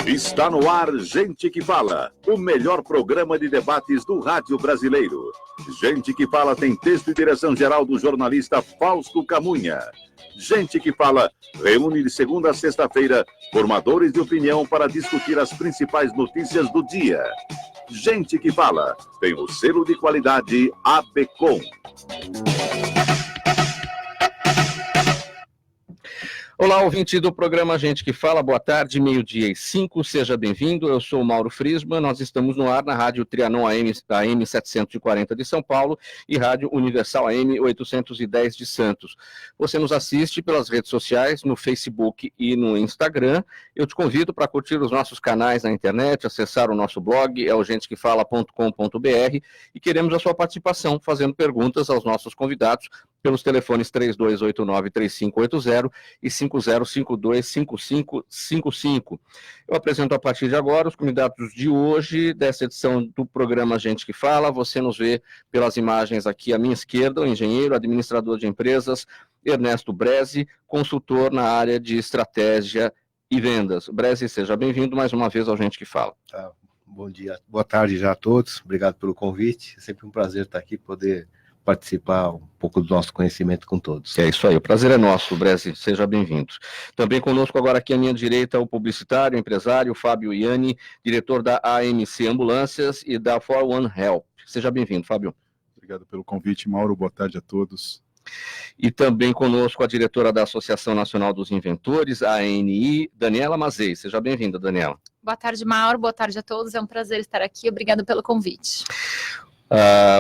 Está no ar Gente que Fala, o melhor programa de debates do rádio brasileiro. Gente que Fala tem texto e direção geral do jornalista Fausto Camunha. Gente que Fala reúne de segunda a sexta-feira formadores de opinião para discutir as principais notícias do dia. Gente que Fala tem o selo de qualidade ABCOM. Olá, ouvinte do programa Gente que Fala, boa tarde, 12:05, seja bem-vindo, eu sou o Mauro Friesman, nós estamos no ar na Rádio Trianon AM 740 de São Paulo e Rádio Universal AM 810 de Santos. Você nos assiste pelas redes sociais, no Facebook e no Instagram. Eu te convido para curtir os nossos canais na internet, acessar o nosso blog, é o gentequefala.com.br, e queremos a sua participação, fazendo perguntas aos nossos convidados pelos telefones 3289-3580 e 5052-5555. Eu apresento a partir de agora os convidados de hoje, dessa edição do programa Gente que Fala. Você nos vê pelas imagens aqui à minha esquerda, o engenheiro, administrador de empresas, Ernesto Bresi, consultor na área de estratégia e vendas. Bresi, seja bem-vindo mais uma vez ao Gente que Fala. Bom dia, boa tarde já a todos, obrigado pelo convite, é sempre um prazer estar aqui, poder participar um pouco do nosso conhecimento com todos. É isso aí, o prazer é nosso, Bresi, seja bem-vindo. Também conosco agora aqui à minha direita o publicitário, empresário Fábio Ianni, diretor da AMC Ambulâncias e da 41 Help. Seja bem-vindo, Fábio. Obrigado pelo convite, Mauro, boa tarde a todos. E também conosco a diretora da Associação Nacional dos Inventores, a ANI, Daniela Mazei. Seja bem-vinda, Daniela. Boa tarde, Mauro, boa tarde a todos, é um prazer estar aqui, obrigado pelo convite.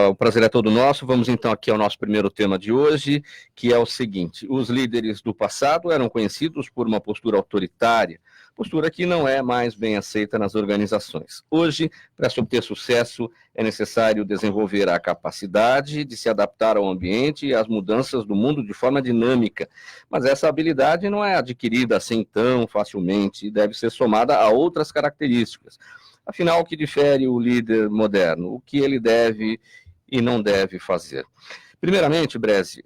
O prazer é todo nosso. Vamos então aqui ao nosso primeiro tema de hoje, que é o seguinte: os líderes do passado eram conhecidos por uma postura autoritária, postura que não é mais bem aceita nas organizações. Hoje, para se obter sucesso, é necessário desenvolver a capacidade de se adaptar ao ambiente e às mudanças do mundo de forma dinâmica. Mas essa habilidade não é adquirida assim tão facilmente e deve ser somada a outras características. Afinal, o que difere o líder moderno? O que ele deve e não deve fazer? Primeiramente, Bresi,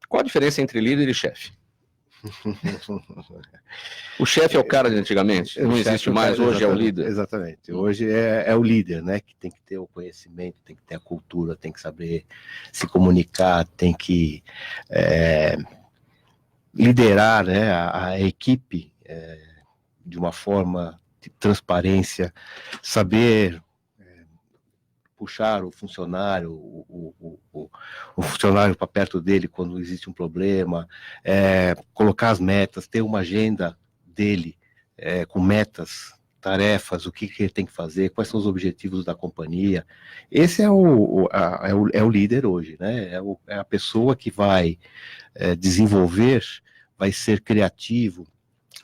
qual a diferença entre líder e chefe? O chefe é o cara de antigamente? Não existe mais, hoje é o líder? Exatamente, hoje é o líder, né, que tem que ter o conhecimento, tem que ter a cultura, tem que saber se comunicar, tem que liderar, né, a equipe de uma forma de transparência, saber puxar o funcionário, o funcionário para perto dele quando existe um problema, colocar as metas, ter uma agenda dele com metas, tarefas, o que ele tem que fazer, quais são os objetivos da companhia. Esse é o líder hoje, né? É a pessoa que vai desenvolver, vai ser criativo,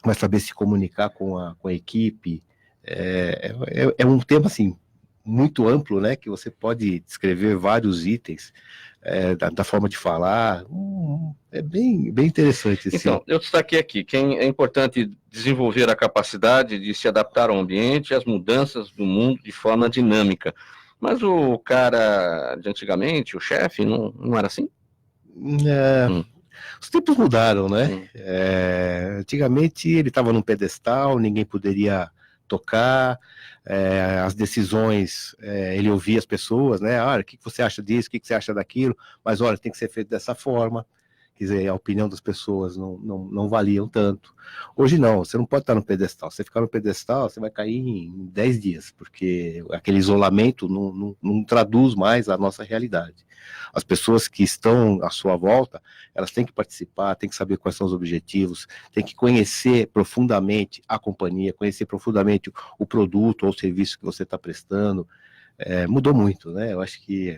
vai saber se comunicar com a equipe. É um tema assim muito amplo, né, que você pode descrever vários itens da forma de falar. É bem interessante. Assim. Então, eu destaquei aqui que é importante desenvolver a capacidade de se adaptar ao ambiente e às mudanças do mundo de forma dinâmica. Mas o cara de antigamente, o chefe, não era assim? Os tempos mudaram, né? Antigamente ele estava num pedestal, ninguém poderia tocar, as decisões, ele ouvia as pessoas, né? Olha, o que você acha disso, o que você acha daquilo, mas olha, tem que ser feito dessa forma. Quer dizer, a opinião das pessoas não valiam tanto. Hoje não, você não pode estar no pedestal. Se você ficar no pedestal, você vai cair em 10 dias, porque aquele isolamento não traduz mais a nossa realidade. As pessoas que estão à sua volta, elas têm que participar, têm que saber quais são os objetivos, têm que conhecer profundamente a companhia, conhecer profundamente o produto ou o serviço que você está prestando. Mudou muito, né? Eu acho que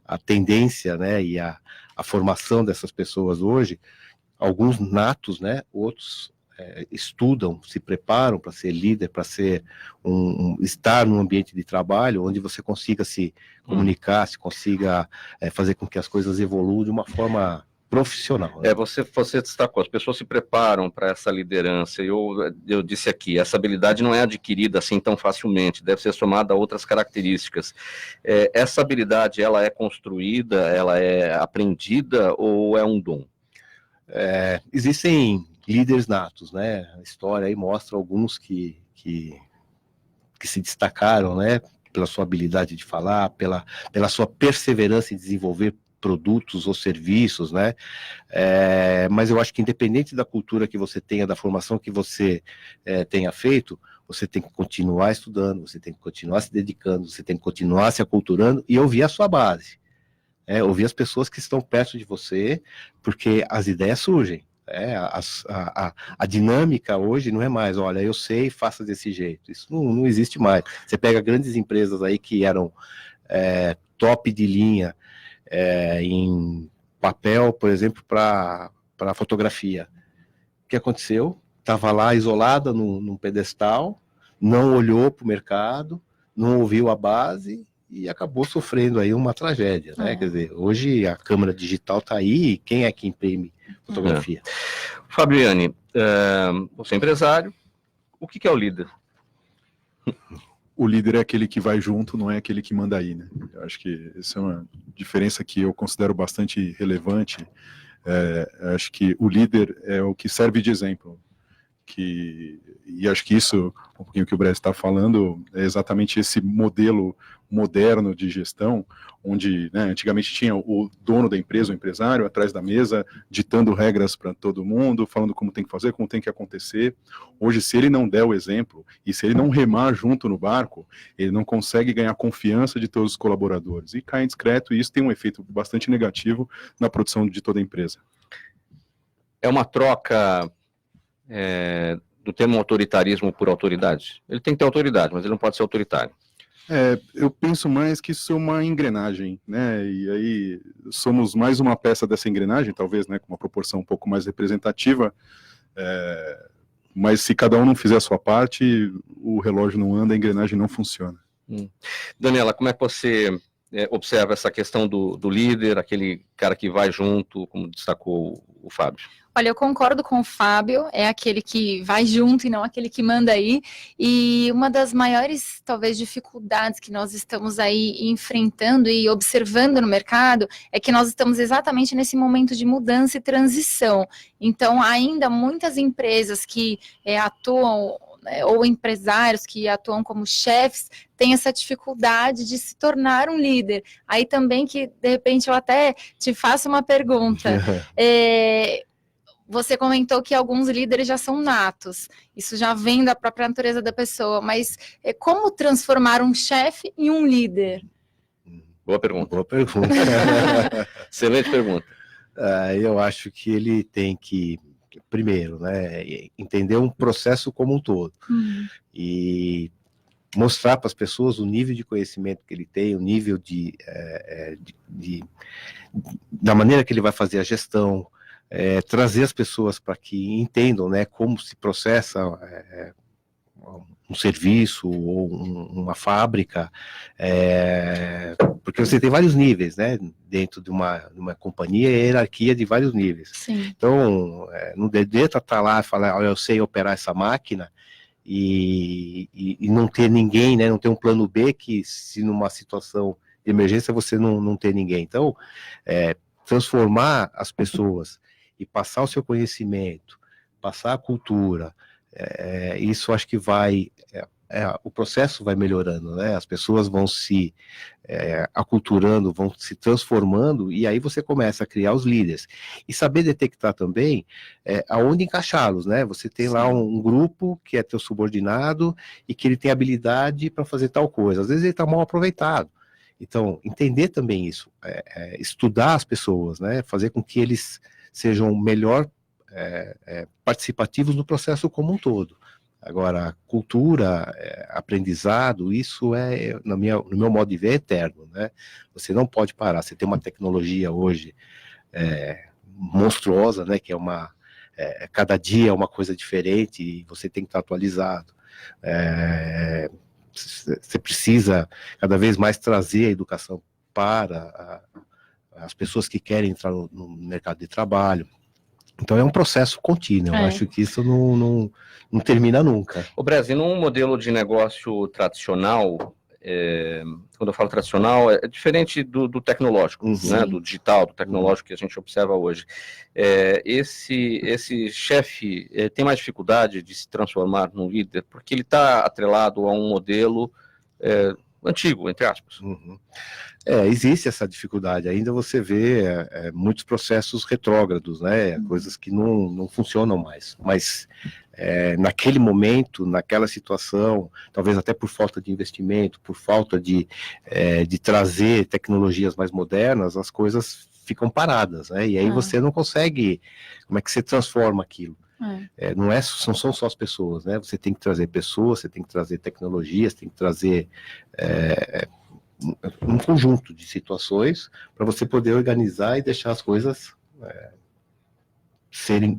a tendência, né, e a formação dessas pessoas hoje, alguns natos, né, outros estudam, se preparam para ser líder, para ser estar num ambiente de trabalho onde você consiga se comunicar, se consiga fazer com que as coisas evoluam de uma forma profissional. Né? Você destacou, as pessoas se preparam para essa liderança, e eu disse aqui, essa habilidade não é adquirida assim tão facilmente, deve ser somada a outras características. Essa habilidade, ela é construída, ela é aprendida ou é um dom? Existem líderes natos, né? A história aí mostra alguns que se destacaram, né? Pela sua habilidade de falar, pela sua perseverança em desenvolver produtos ou serviços, né? Mas eu acho que independente da cultura que você tenha, da formação que você tenha feito, você tem que continuar estudando, você tem que continuar se dedicando, você tem que continuar se aculturando e ouvir a sua base. Ouvir as pessoas que estão perto de você, porque as ideias surgem. A dinâmica hoje não é mais, olha, eu sei, faça desse jeito. Isso não existe mais. Você pega grandes empresas aí que eram top de linha em papel, por exemplo, para fotografia. O que aconteceu? Estava lá isolada num pedestal, não olhou para o mercado, não ouviu a base e acabou sofrendo aí uma tragédia, né? Quer dizer, hoje a câmera digital está aí, e quem é que imprime fotografia? Fabiane, você é empresário, o que é o líder? O líder é aquele que vai junto, não é aquele que manda aí, né? Eu acho que essa é uma diferença que eu considero bastante relevante. Acho que o líder é o que serve de exemplo. E acho que isso, um pouquinho que o Brett está falando, é exatamente esse modelo moderno de gestão, onde, né, antigamente tinha o dono da empresa, o empresário, atrás da mesa, ditando regras para todo mundo, falando como tem que fazer, como tem que acontecer. Hoje, se ele não der o exemplo, e se ele não remar junto no barco, ele não consegue ganhar confiança de todos os colaboradores, e cai em discreto, e isso tem um efeito bastante negativo na produção de toda a empresa. É uma troca do termo autoritarismo por autoridade? Ele tem que ter autoridade, mas ele não pode ser autoritário. Eu penso mais que isso é uma engrenagem, né? E aí somos mais uma peça dessa engrenagem, talvez, né, com uma proporção um pouco mais representativa, mas se cada um não fizer a sua parte, o relógio não anda, a engrenagem não funciona. Daniela, como é que você observa essa questão do líder, aquele cara que vai junto, como destacou o Fábio? Olha, eu concordo com o Fábio, é aquele que vai junto e não aquele que manda aí, e uma das maiores, talvez, dificuldades que nós estamos aí enfrentando e observando no mercado é que nós estamos exatamente nesse momento de mudança e transição. Então, ainda muitas empresas que atuam, ou empresários que atuam como chefes, têm essa dificuldade de se tornar um líder. Aí também que, de repente, eu até te faço uma pergunta. Você comentou que alguns líderes já são natos, isso já vem da própria natureza da pessoa, mas como transformar um chefe em um líder? Boa pergunta. Boa pergunta. Excelente pergunta. Eu acho que ele tem que, primeiro, né, entender um processo como um todo e mostrar para as pessoas o nível de conhecimento que ele tem, o nível da maneira que ele vai fazer a gestão, trazer as pessoas para que entendam, né, como se processa um serviço ou uma fábrica, porque você tem vários níveis, né, dentro de uma companhia, hierarquia de vários níveis. Sim. Então, não adianta estar lá e falar, olha, eu sei operar essa máquina, e não ter ninguém, né, não ter um plano B que, se numa situação de emergência, você não ter ninguém. Então, transformar as pessoas e passar o seu conhecimento, passar a cultura, isso acho que vai, o processo vai melhorando, né? As pessoas vão se aculturando, vão se transformando, e aí você começa a criar os líderes. E saber detectar também aonde encaixá-los, né? Você tem lá um grupo que é teu subordinado e que ele tem habilidade para fazer tal coisa. Às vezes ele está mal aproveitado. Então, entender também isso, estudar as pessoas, né? Fazer com que eles sejam melhor participativos no processo como um todo. Agora, cultura, aprendizado, isso no meu modo de ver, é eterno, né? Você não pode parar. Você tem uma tecnologia hoje monstruosa, né? Que cada dia é uma coisa diferente e você tem que estar atualizado. Você precisa cada vez mais trazer a educação para as pessoas que querem entrar no mercado de trabalho. Então é um processo contínuo, eu acho que isso não termina nunca. O Brasil, num modelo de negócio tradicional, quando eu falo tradicional, é diferente do tecnológico, né, do digital, do tecnológico que a gente observa hoje. Esse chefe tem mais dificuldade de se transformar num líder, porque ele está atrelado a um modelo antigo, entre aspas. Existe essa dificuldade. Ainda você vê muitos processos retrógrados, né? Coisas que não funcionam mais. Mas naquele momento, naquela situação, talvez até por falta de investimento, por falta de trazer tecnologias mais modernas, as coisas ficam paradas, né? E aí você não consegue. Como é que você transforma aquilo? Não são só as pessoas, né? Você tem que trazer pessoas, você tem que trazer tecnologias, tem que trazer um conjunto de situações para você poder organizar e deixar as coisas serem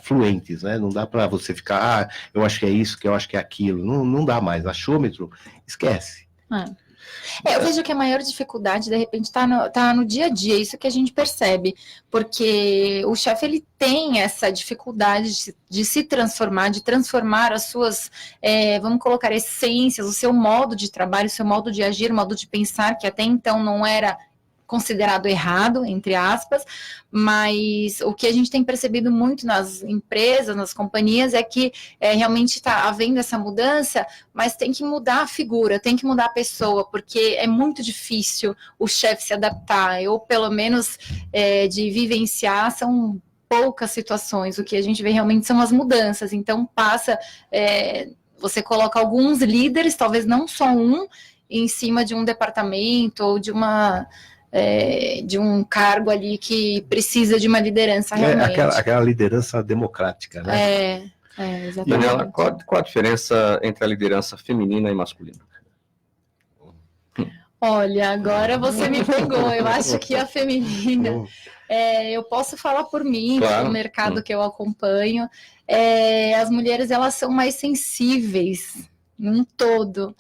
fluentes, né? Não dá para você ficar, eu acho que é isso, que eu acho que é aquilo. Não dá mais. Achômetro, esquece. Eu vejo que a maior dificuldade, de repente, tá no dia a dia, isso que a gente percebe, porque o chefe, ele tem essa dificuldade de se transformar, de transformar as suas, vamos colocar, essências, o seu modo de trabalho, o seu modo de agir, o modo de pensar, que até então não era considerado errado, entre aspas, mas o que a gente tem percebido muito nas empresas, nas companhias, é que realmente está havendo essa mudança, mas tem que mudar a figura, tem que mudar a pessoa, porque é muito difícil o chefe se adaptar, ou pelo menos de vivenciar, são poucas situações, o que a gente vê realmente são as mudanças, então você coloca alguns líderes, talvez não só um, em cima de um departamento, ou de um cargo ali que precisa de uma liderança realmente. Aquela liderança democrática, né? Exatamente. Daniela, qual a diferença entre a liderança feminina e masculina? Olha, agora você me pegou. Eu acho que a feminina, eu posso falar por mim, claro, pelo mercado que eu acompanho, as mulheres, elas são mais sensíveis num todo.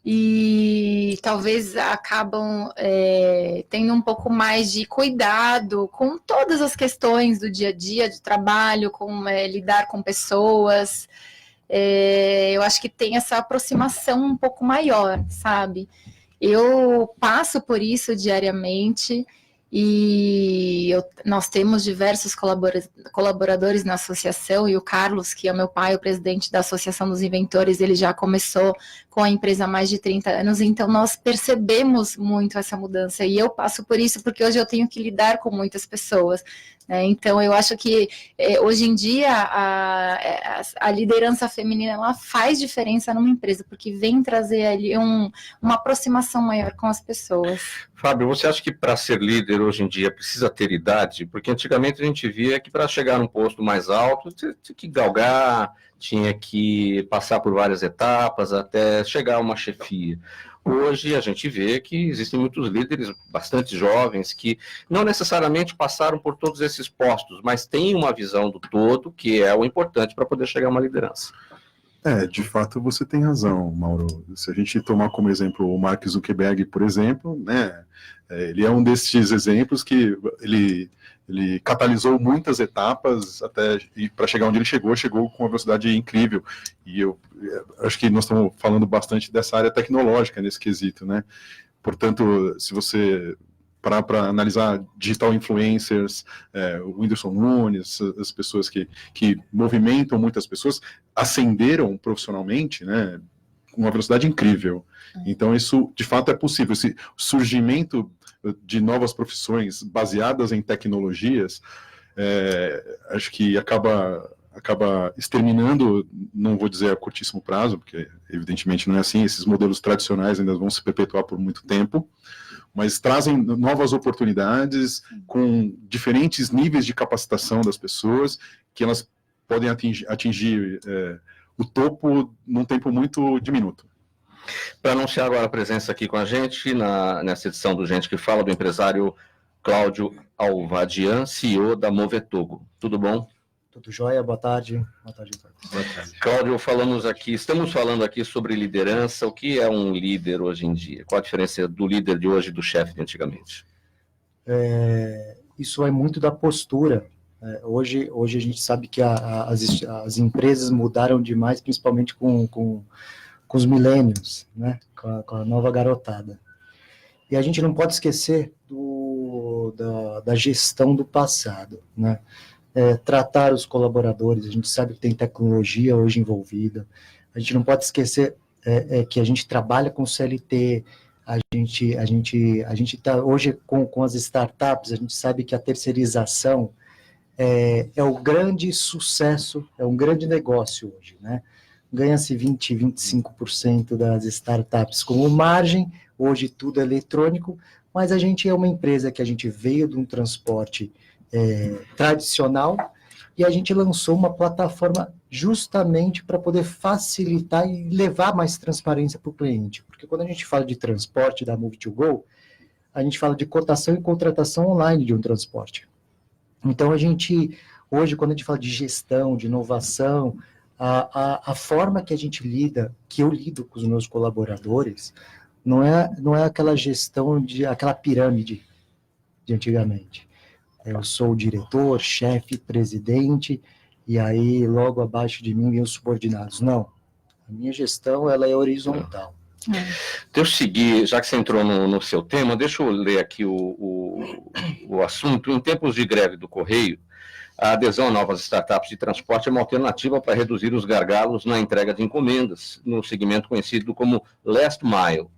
E talvez acabam tendo um pouco mais de cuidado com todas as questões do dia a dia, de trabalho, com lidar com pessoas. Eu acho que tem essa aproximação um pouco maior, sabe? Eu passo por isso diariamente e nós temos diversos colaboradores na associação, e o Carlos, que é meu pai, o presidente da Associação dos Inventores, ele já começou com a empresa há mais de 30 anos, então nós percebemos muito essa mudança, e eu passo por isso porque hoje eu tenho que lidar com muitas pessoas, né? Então eu acho que hoje em dia a liderança feminina, ela faz diferença numa empresa, porque vem trazer ali uma aproximação maior com as pessoas. Fábio, você acha que para ser líder hoje em dia precisa ter idade? Porque antigamente a gente via que para chegar num posto mais alto tinha que galgar, tinha que passar por várias etapas até chegar a uma chefia. Hoje a gente vê que existem muitos líderes bastante jovens que não necessariamente passaram por todos esses postos, mas têm uma visão do todo, que é o importante para poder chegar a uma liderança. De fato você tem razão, Mauro. Se a gente tomar como exemplo o Mark Zuckerberg, por exemplo, né, ele é um desses exemplos que ele catalisou muitas etapas até para chegar onde ele chegou com uma velocidade incrível. E eu acho que nós estamos falando bastante dessa área tecnológica nesse quesito, né? Portanto, se você para analisar digital influencers, o Whindersson Nunes, as pessoas que movimentam muitas pessoas, ascenderam profissionalmente, né, com uma velocidade incrível. Então, isso, de fato, é possível. Esse surgimento de novas profissões baseadas em tecnologias, acho que acaba exterminando, não vou dizer a curtíssimo prazo, porque evidentemente não é assim, esses modelos tradicionais ainda vão se perpetuar por muito tempo, mas trazem novas oportunidades com diferentes níveis de capacitação das pessoas, que elas podem atingir o topo num tempo muito diminuto. Para anunciar agora a presença aqui com a gente, nessa edição do Gente que Fala, do empresário Cláudio Alvadian, CEO da Movetogo. Tudo bom? Tudo jóia, boa tarde. Boa tarde. Cláudio, estamos falando aqui sobre liderança. O que é um líder hoje em dia? Qual a diferença do líder de hoje e do chefe de antigamente? Isso é muito da postura. Hoje a gente sabe que as empresas mudaram demais, principalmente com os millennials, né? com a nova garotada. E a gente não pode esquecer da gestão do passado, né? Tratar os colaboradores, a gente sabe que tem tecnologia hoje envolvida, a gente não pode esquecer que a gente trabalha com CLT, a gente está hoje com as startups, a gente sabe que a terceirização é o grande sucesso, é um grande negócio hoje, né? Ganha-se 25% das startups como margem, hoje tudo é eletrônico, mas a gente é uma empresa que a gente veio de um transporte tradicional e a gente lançou uma plataforma justamente para poder facilitar e levar mais transparência para o cliente. Porque quando a gente fala de transporte da Move2Go, a gente fala de cotação e contratação online de um transporte. Então, hoje, quando a gente fala de gestão, de inovação, a forma que a gente lida, que eu lido com os meus colaboradores, não é aquela gestão, aquela pirâmide de antigamente. Eu sou o diretor, chefe, presidente, e aí logo abaixo de mim vem os subordinados. Não, a minha gestão ela é horizontal. Deixa eu seguir, já que você entrou no seu tema, deixa eu ler aqui o assunto. Em tempos de greve do Correio, a adesão a novas startups de transporte é uma alternativa para reduzir os gargalos na entrega de encomendas, no segmento conhecido como Last Mile.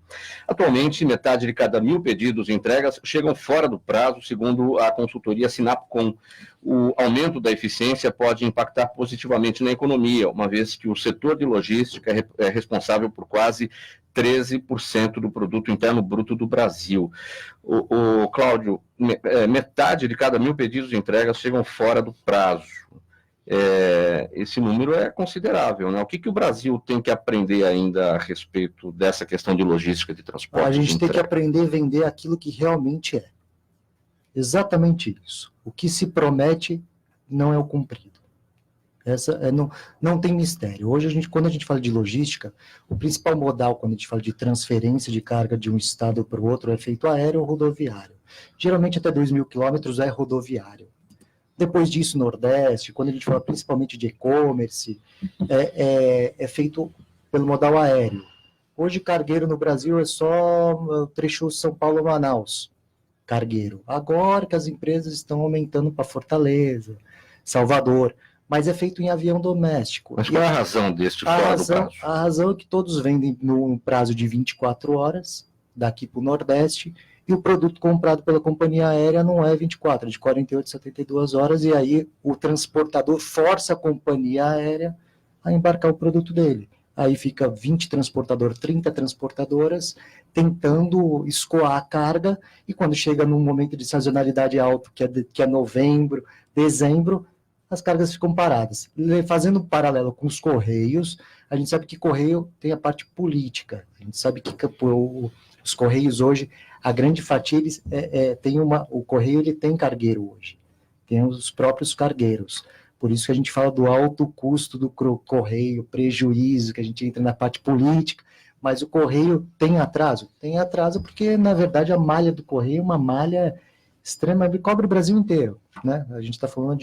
Atualmente, metade de cada 1.000 pedidos de entregas chegam fora do prazo, segundo a consultoria Sinapcom. O aumento da eficiência pode impactar positivamente na economia, uma vez que o setor de logística é responsável por quase 13% do produto interno bruto do Brasil. O Cláudio, metade de cada 1.000 pedidos de entregas chegam fora do prazo. Esse número é considerável, né? O que o Brasil tem que aprender ainda a respeito dessa questão de logística de transporte? A gente tem que aprender a vender aquilo que realmente é. Exatamente isso. O que se promete não é o cumprido. Não tem mistério. Hoje, quando a gente fala de logística, o principal modal, quando a gente fala de transferência de carga de um estado para o outro, é feito aéreo ou rodoviário. Geralmente, até 2.000 quilômetros é rodoviário. Depois disso, Nordeste, quando a gente fala principalmente de e-commerce, é feito pelo modal aéreo. Hoje, cargueiro no Brasil é só o trecho São Paulo-Manaus, cargueiro. Agora que as empresas estão aumentando para Fortaleza, Salvador, mas é feito em avião doméstico. Mas qual é a razão deste fora do prazo? A razão é que todos vendem num prazo de 24 horas, daqui para o Nordeste, e o produto comprado pela companhia aérea não é 24, é de 48, 72 horas, e aí o transportador força a companhia aérea a embarcar o produto dele. Aí fica 20 transportadores, 30 transportadoras, tentando escoar a carga, e quando chega num momento de sazonalidade alto, que é novembro, dezembro, as cargas ficam paradas. Fazendo um paralelo com os Correios, a gente sabe que Correio tem a parte política, a gente sabe que os Correios hoje, a grande fatia, o Correio ele tem cargueiro hoje, tem os próprios cargueiros, por isso que a gente fala do alto custo do Correio, prejuízo, que a gente entra na parte política, mas o Correio tem atraso? Tem atraso porque, na verdade, a malha do Correio é uma malha extrema, cobre o Brasil inteiro, né? A gente está falando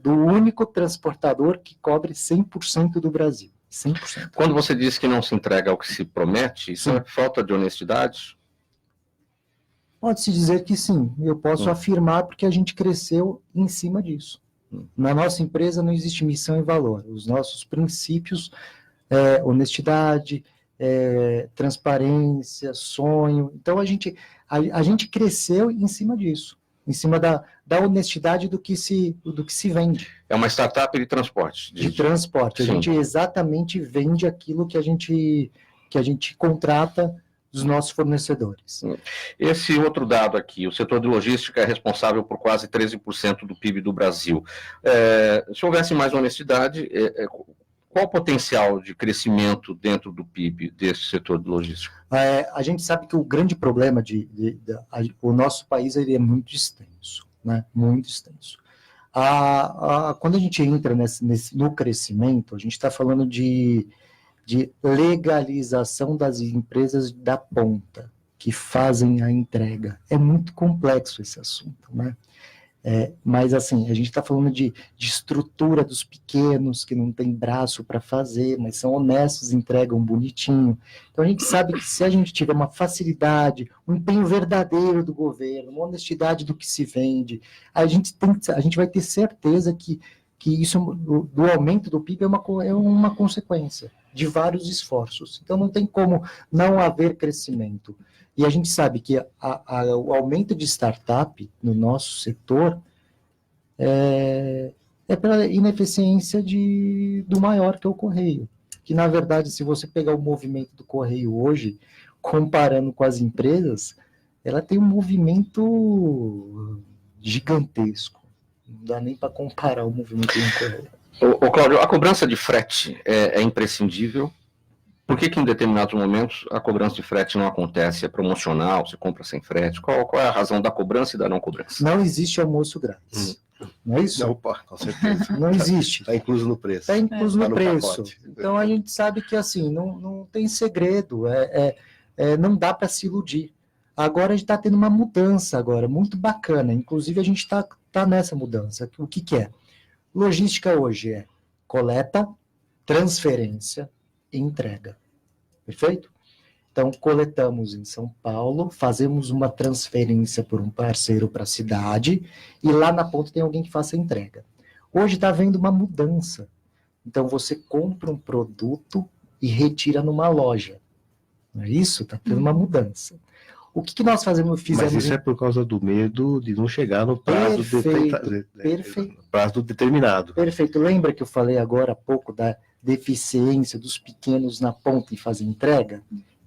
do único transportador que cobre 100% do Brasil. 100%. Quando você diz que não se entrega ao que se promete, isso é falta de honestidade? Pode-se dizer que sim, eu posso afirmar porque a gente cresceu em cima disso. Na nossa empresa não existe missão e valor, os nossos princípios, honestidade, transparência, sonho, então a gente cresceu em cima disso, em cima da honestidade do que se vende. É uma startup de transporte. De transporte. A gente exatamente vende aquilo que a gente contrata dos nossos fornecedores. Esse outro dado aqui, o setor de logística é responsável por quase 13% do PIB do Brasil. Se houvesse mais honestidade, qual o potencial de crescimento dentro do PIB desse setor de logística? A gente sabe que o grande problema o nosso país ele é muito extenso, né? Muito extenso. Quando a gente entra no crescimento, a gente está falando de legalização das empresas da ponta, que fazem a entrega. É muito complexo esse assunto, né? Mas, assim, a gente está falando de estrutura dos pequenos, que não tem braço para fazer, mas são honestos, entregam bonitinho. Então, a gente sabe que se a gente tiver uma facilidade, um empenho verdadeiro do governo, uma honestidade do que se vende, a gente vai ter certeza que isso, do aumento do PIB, é uma consequência de vários esforços. Então, não tem como não haver crescimento. E a gente sabe que o aumento de startup no nosso setor é pela ineficiência do maior, que é o Correio. Que, na verdade, se você pegar o movimento do Correio hoje, comparando com as empresas, ela tem um movimento gigantesco. Não dá nem para comparar o movimento do Correio. Ô, Cláudio, a cobrança de frete é imprescindível? Por que em determinados momentos a cobrança de frete não acontece? É promocional, você compra sem frete? Qual é a razão da cobrança e da não cobrança? Não existe almoço grátis. Não é isso? Opa, com certeza. Não existe. Está incluso no preço. Está incluso no preço. Pacote. Então a gente sabe que assim, não tem segredo, não dá para se iludir. Agora a gente está tendo uma mudança agora, muito bacana. Inclusive a gente está nessa mudança. O que é? Logística hoje é coleta, transferência e entrega. Perfeito? Então, coletamos em São Paulo, fazemos uma transferência por um parceiro para a cidade, e lá na ponta tem alguém que faça a entrega. Hoje está havendo uma mudança. Então, você compra um produto e retira numa loja. Não é isso? Está tendo uma mudança. O que nós fizemos? Mas isso é por causa do medo de não chegar no prazo, prazo determinado. Perfeito. Lembra que eu falei agora há pouco da deficiência dos pequenos na ponta em fazer entrega?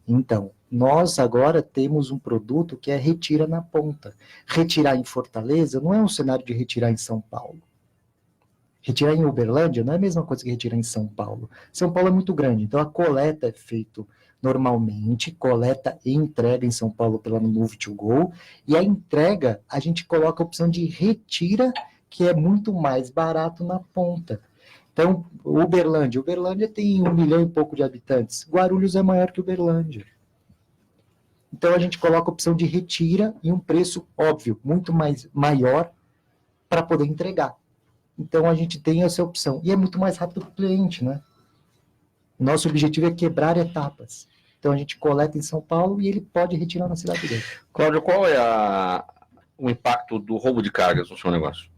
Então, nós agora temos um produto que é retira na ponta. Retirar em Fortaleza não é um cenário de retirar em São Paulo. Retirar em Uberlândia não é a mesma coisa que retirar em São Paulo. São Paulo é muito grande, então a coleta é feita normalmente, coleta e entrega em São Paulo pela Move2Go, e a entrega a gente coloca a opção de retira, que é muito mais barato na ponta. Então, Uberlândia tem 1 milhão e pouco de habitantes. Guarulhos é maior que Uberlândia. Então, a gente coloca a opção de retira e um preço, óbvio, muito maior para poder entregar. Então, a gente tem essa opção. E é muito mais rápido para o cliente, né? Nosso objetivo é quebrar etapas. Então, a gente coleta em São Paulo e ele pode retirar na cidade dele. Cláudio, qual é o impacto do roubo de cargas no seu negócio?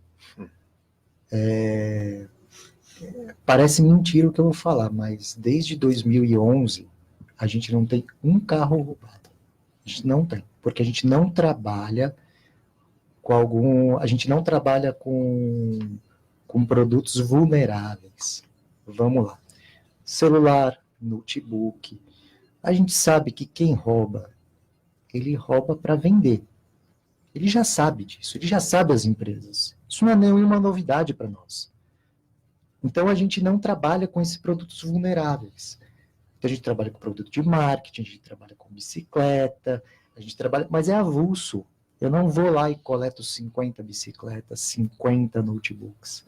Parece mentira o que eu vou falar, mas desde 2011 a gente não tem um carro roubado. A gente não tem, porque a gente não trabalha com produtos vulneráveis. Vamos lá. Celular, notebook. A gente sabe que quem rouba, ele rouba para vender. Ele já sabe disso, ele já sabe as empresas. Isso não é nenhuma novidade para nós. Então, a gente não trabalha com esses produtos vulneráveis. Então, a gente trabalha com produto de marketing, a gente trabalha com bicicleta, mas é avulso. Eu não vou lá e coleto 50 bicicletas, 50 notebooks.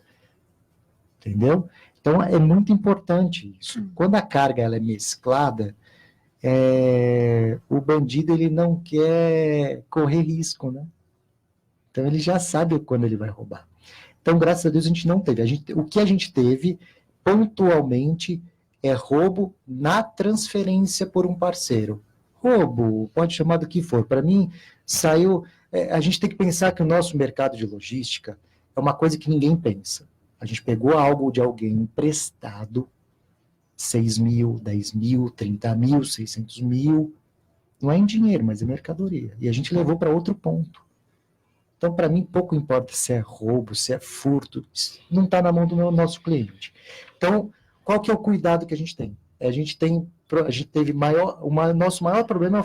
Entendeu? Então, é muito importante isso. Quando a carga ela é mesclada, o bandido ele não quer correr risco, né? Então, ele já sabe quando ele vai roubar. Então, graças a Deus, a gente não teve. O que a gente teve, pontualmente, é roubo na transferência por um parceiro. Roubo, pode chamar do que for. Para mim, saiu... a gente tem que pensar que o nosso mercado de logística é uma coisa que ninguém pensa. A gente pegou algo de alguém emprestado, 6 mil, 10 mil, 30 mil, 600 mil. Não é em dinheiro, mas é mercadoria. E a gente levou para outro ponto. Então, para mim, pouco importa se é roubo, se é furto, não está na mão do nosso cliente. Então, qual que é o cuidado que a gente tem? Nosso maior problema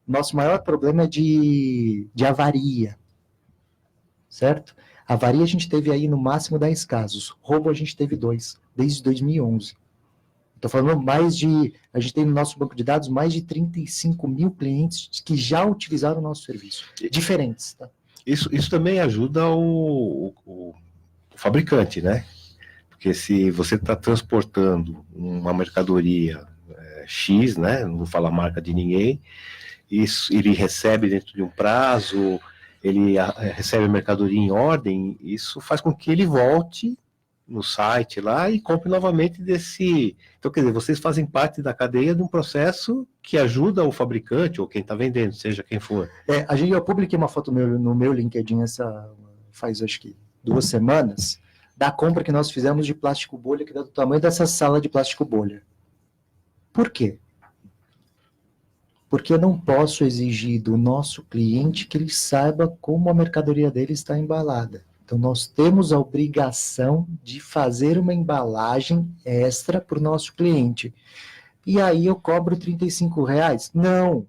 nosso maior problema é de avaria, certo? Avaria a gente teve aí no máximo 10 casos, roubo a gente teve 2, desde 2011. Estou falando a gente tem no nosso banco de dados mais de 35 mil clientes que já utilizaram o nosso serviço, diferentes. Tá? Isso também ajuda o fabricante, né? Porque se você está transportando uma mercadoria X, né? Não vou falar a marca de ninguém, ele recebe dentro de um prazo, ele recebe a mercadoria em ordem, isso faz com que ele volte no site lá e compre novamente desse... Então, quer dizer, vocês fazem parte da cadeia de um processo que ajuda o fabricante ou quem está vendendo, seja quem for. Eu publiquei uma foto no meu LinkedIn faz, acho que, 2 semanas, da compra que nós fizemos de plástico bolha, que dá do tamanho dessa sala de plástico bolha. Por quê? Porque eu não posso exigir do nosso cliente que ele saiba como a mercadoria dele está embalada. Então, nós temos a obrigação de fazer uma embalagem extra para o nosso cliente. E aí eu cobro R$35? Não,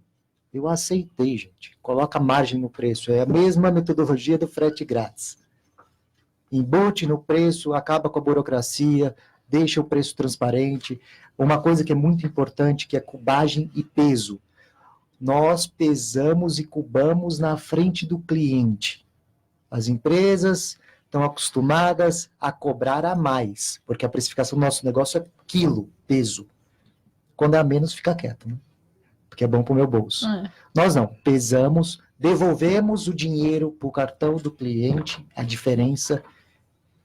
eu aceitei, gente. Coloca margem no preço. É a mesma metodologia do frete grátis. Embute no preço, acaba com a burocracia, deixa o preço transparente. Uma coisa que é muito importante, que é cubagem e peso. Nós pesamos e cubamos na frente do cliente. As empresas estão acostumadas a cobrar a mais, porque a precificação do nosso negócio é quilo, peso. Quando é a menos, fica quieto, né? Porque é bom para o meu bolso. Nós não, pesamos, devolvemos o dinheiro para o cartão do cliente, a diferença,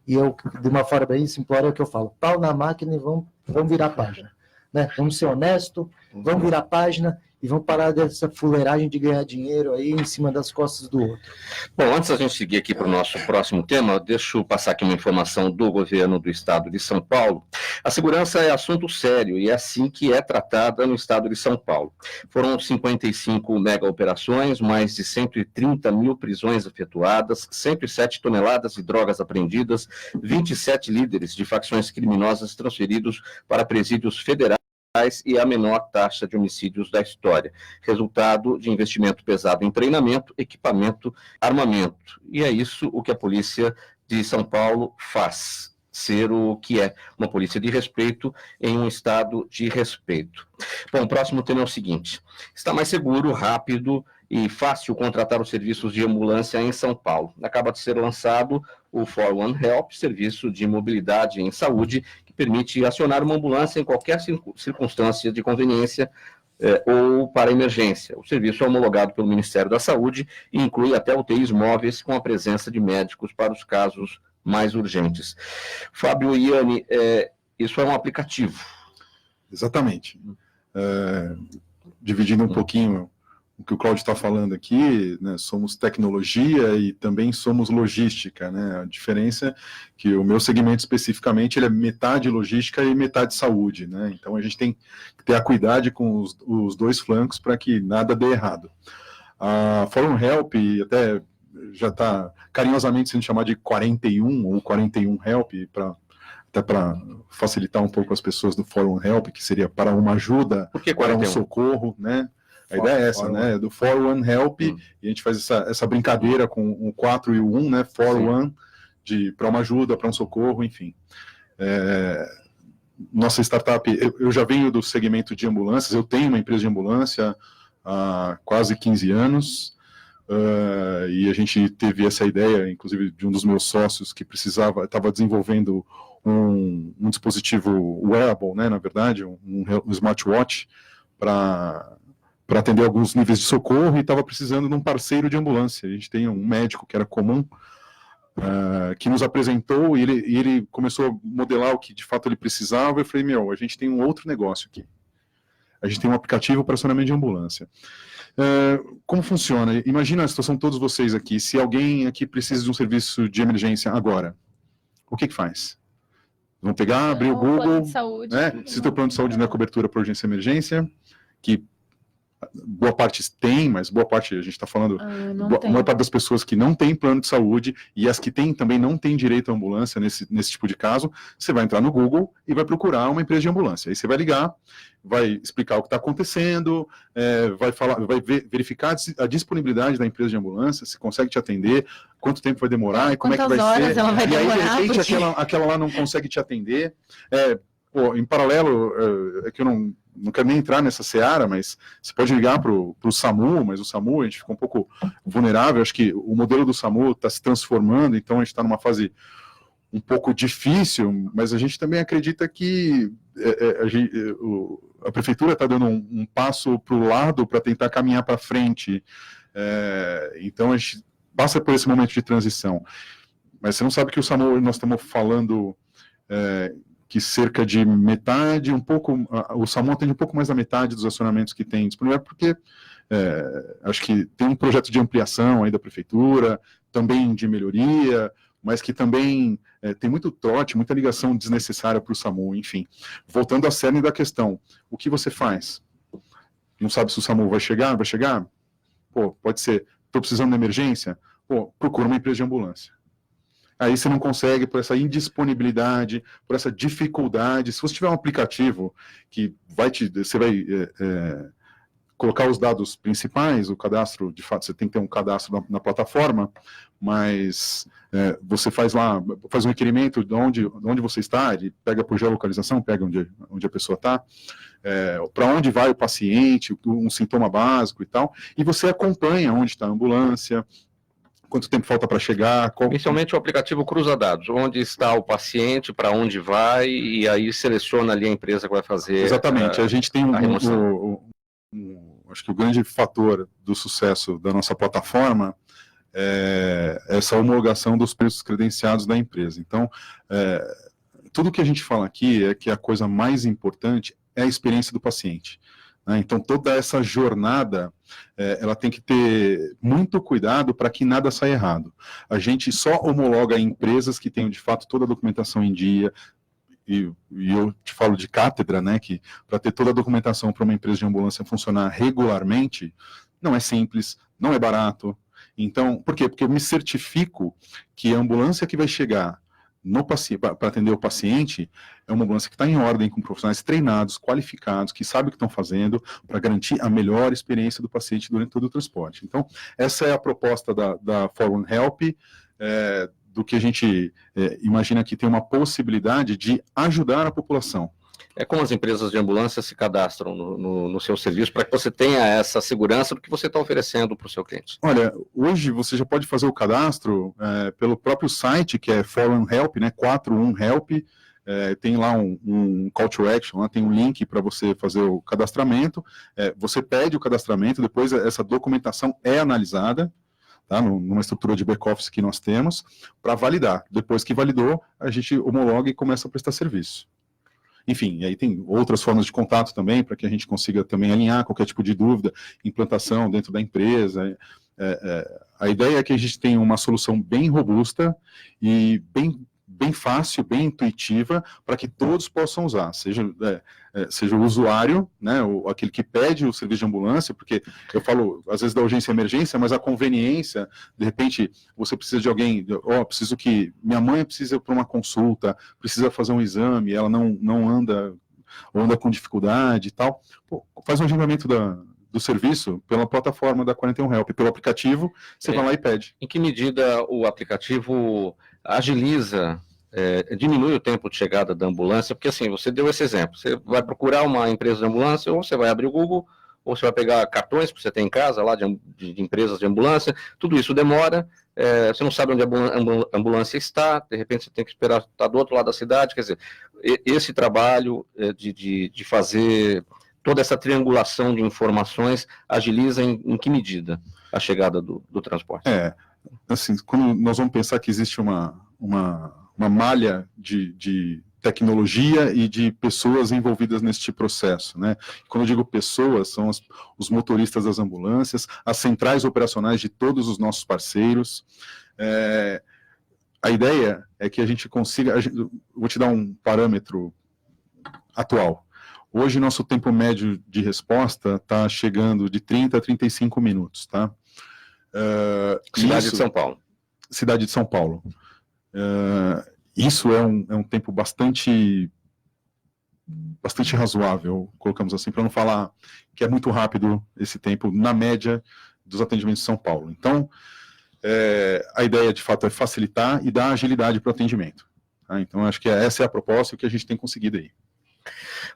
e eu, de uma forma bem simplória, é o que eu falo, pau na máquina e vamos virar a página. Né? Vamos ser honestos, vamos virar a página, e vão parar dessa fuleiragem de ganhar dinheiro aí em cima das costas do outro. Bom, antes da gente seguir aqui para o nosso próximo tema, deixa eu passar aqui uma informação do governo do estado de São Paulo. A segurança é assunto sério e é assim que é tratada no estado de São Paulo. Foram 55 mega operações, mais de 130 mil prisões efetuadas, 107 toneladas de drogas apreendidas, 27 líderes de facções criminosas transferidos para presídios federais e a menor taxa de homicídios da história. Resultado de investimento pesado em treinamento, equipamento, armamento. E é isso o que a polícia de São Paulo faz. Ser o que é uma polícia de respeito em um estado de respeito. Bom, o próximo tema é o seguinte: está mais seguro, rápido e fácil contratar os serviços de ambulância em São Paulo. Acaba de ser lançado o 41 Help, serviço de mobilidade em saúde, que permite acionar uma ambulância em qualquer circunstância de conveniência ou para emergência. O serviço é homologado pelo Ministério da Saúde e inclui até UTIs móveis com a presença de médicos para os casos mais urgentes. Fábio e Iane, isso é um aplicativo. Exatamente. Dividindo um pouquinho o que o Cláudio está falando aqui, né, somos tecnologia e também somos logística, né? A diferença é que o meu segmento especificamente ele é metade logística e metade saúde, né? Então a gente tem que ter a cuidado com os dois flancos para que nada dê errado. A Forum Help até já está carinhosamente sendo chamada de 41 ou 41 Help, até para facilitar um pouco as pessoas do Forum Help, que seria para uma ajuda, para um socorro, né? A ideia é essa, né? Do 41 Help, e a gente faz essa brincadeira com o 4 e o 1, né? 41, para uma ajuda, para um socorro, enfim. Nossa startup, eu já venho do segmento de ambulâncias, eu tenho uma empresa de ambulância há quase 15 anos, e a gente teve essa ideia, inclusive, de um dos meus sócios que estava desenvolvendo um dispositivo wearable, né? Na verdade, um smartwatch para atender alguns níveis de socorro e estava precisando de um parceiro de ambulância. A gente tem um médico que era comum, que nos apresentou e ele começou a modelar o que de fato ele precisava. Eu falei, a gente tem um outro negócio aqui. A gente tem um aplicativo para acionamento de ambulância. Como funciona? Imagina a situação de todos vocês aqui. Se alguém aqui precisa de um serviço de emergência agora, o que faz? Vão pegar, abrir o Google, né? Se o teu plano de saúde não é cobertura para urgência e emergência, que boa parte tem, mas boa parte, a gente está falando, a maior parte das pessoas que não tem plano de saúde e as que têm também não tem direito à ambulância nesse tipo de caso, você vai entrar no Google e vai procurar uma empresa de ambulância. Aí você vai ligar, vai explicar o que está acontecendo, vai verificar a disponibilidade da empresa de ambulância, se consegue te atender, quanto tempo vai demorar e como é que vai ser. Ela vai e aí, demorar, de repente, porque... aquela lá não consegue te atender. Em paralelo, é que eu não quero nem entrar nessa seara, mas você pode ligar para o SAMU, mas o SAMU a gente fica um pouco vulnerável. Acho que o modelo do SAMU está se transformando, então a gente está numa fase um pouco difícil, mas a gente também acredita que a prefeitura está dando um passo para o lado para tentar caminhar para frente. Então a gente passa por esse momento de transição. Mas você não sabe que o SAMU, nós estamos falando que cerca de metade, o SAMU atende um pouco mais da metade dos acionamentos que tem disponível, porque acho que tem um projeto de ampliação aí da prefeitura, também de melhoria, mas que também tem muito trote, muita ligação desnecessária para o SAMU, enfim. Voltando à cerne da questão, o que você faz? Não sabe se o SAMU vai chegar? Pô, pode ser, estou precisando de emergência? Pô, procura uma empresa de ambulância. Aí você não consegue por essa indisponibilidade, por essa dificuldade. Se você tiver um aplicativo que você vai colocar os dados principais, o cadastro, de fato, você tem que ter um cadastro na plataforma, mas você faz um requerimento de onde você está, ele pega por geolocalização, pega onde a pessoa está, para onde vai o paciente, um sintoma básico e tal, e você acompanha onde está a ambulância, quanto tempo falta para chegar. Inicialmente o aplicativo cruza dados, onde está o paciente, para onde vai, e aí seleciona ali a empresa que vai fazer. Exatamente, a gente tem acho que o grande fator do sucesso da nossa plataforma é essa homologação dos preços credenciados da empresa. Então, tudo que a gente fala aqui é que a coisa mais importante é a experiência do paciente. Então, toda essa jornada, ela tem que ter muito cuidado para que nada saia errado. A gente só homologa empresas que tenham, de fato, toda a documentação em dia, e eu te falo de cátedra, né, que para ter toda a documentação para uma empresa de ambulância funcionar regularmente, não é simples, não é barato. Então, por quê? Porque eu me certifico que a ambulância que vai chegar para atender o paciente é uma ambulância que está em ordem, com profissionais treinados, qualificados, que sabem o que estão fazendo, para garantir a melhor experiência do paciente durante todo o transporte. Então, essa é a proposta da For One Help, do que a gente imagina que tem uma possibilidade de ajudar a população. É como as empresas de ambulância se cadastram no seu serviço para que você tenha essa segurança do que você está oferecendo para o seu cliente? Olha, hoje você já pode fazer o cadastro pelo próprio site, que é 41help, né, 41help, tem lá um call to action, lá tem um link para você fazer o cadastramento, você pede o cadastramento, depois essa documentação é analisada, tá, numa estrutura de back-office que nós temos, para validar. Depois que validou, a gente homologa e começa a prestar serviço. Enfim, aí tem outras formas de contato também, para que a gente consiga também alinhar qualquer tipo de dúvida, implantação dentro da empresa. A ideia é que a gente tenha uma solução bem robusta e bem fácil, bem intuitiva, para que todos possam usar, seja o usuário, né, aquele que pede o serviço de ambulância, porque eu falo, às vezes, da urgência e emergência, mas a conveniência, de repente, você precisa de alguém, preciso que, minha mãe precisa ir para uma consulta, precisa fazer um exame, ela não anda, ou anda com dificuldade e tal, faz um agendamento do serviço pela plataforma da 41help, pelo aplicativo, você vai lá e pede. Em que medida o aplicativo agiliza, diminui o tempo de chegada da ambulância? Porque assim, você deu esse exemplo, você vai procurar uma empresa de ambulância, ou você vai abrir o Google, ou você vai pegar cartões que você tem em casa, lá de empresas de ambulância, tudo isso demora, você não sabe onde a ambulância está, de repente você tem que esperar estar do outro lado da cidade, quer dizer, esse trabalho de fazer toda essa triangulação de informações agiliza em que medida a chegada do transporte? Assim, quando nós vamos pensar que existe uma malha de tecnologia e de pessoas envolvidas neste processo, né? Quando eu digo pessoas, são os motoristas das ambulâncias, as centrais operacionais de todos os nossos parceiros. A ideia é que a gente consiga, vou te dar um parâmetro atual. Hoje, nosso tempo médio de resposta está chegando de 30 a 35 minutos, tá? Cidade de São Paulo. Cidade de São Paulo. Isso é um tempo bastante razoável, colocamos assim, para não falar que é muito rápido esse tempo, na média, dos atendimentos de São Paulo. Então, a ideia, de fato, é facilitar e dar agilidade para o atendimento. Tá? Então, acho que essa é a proposta e o que a gente tem conseguido aí.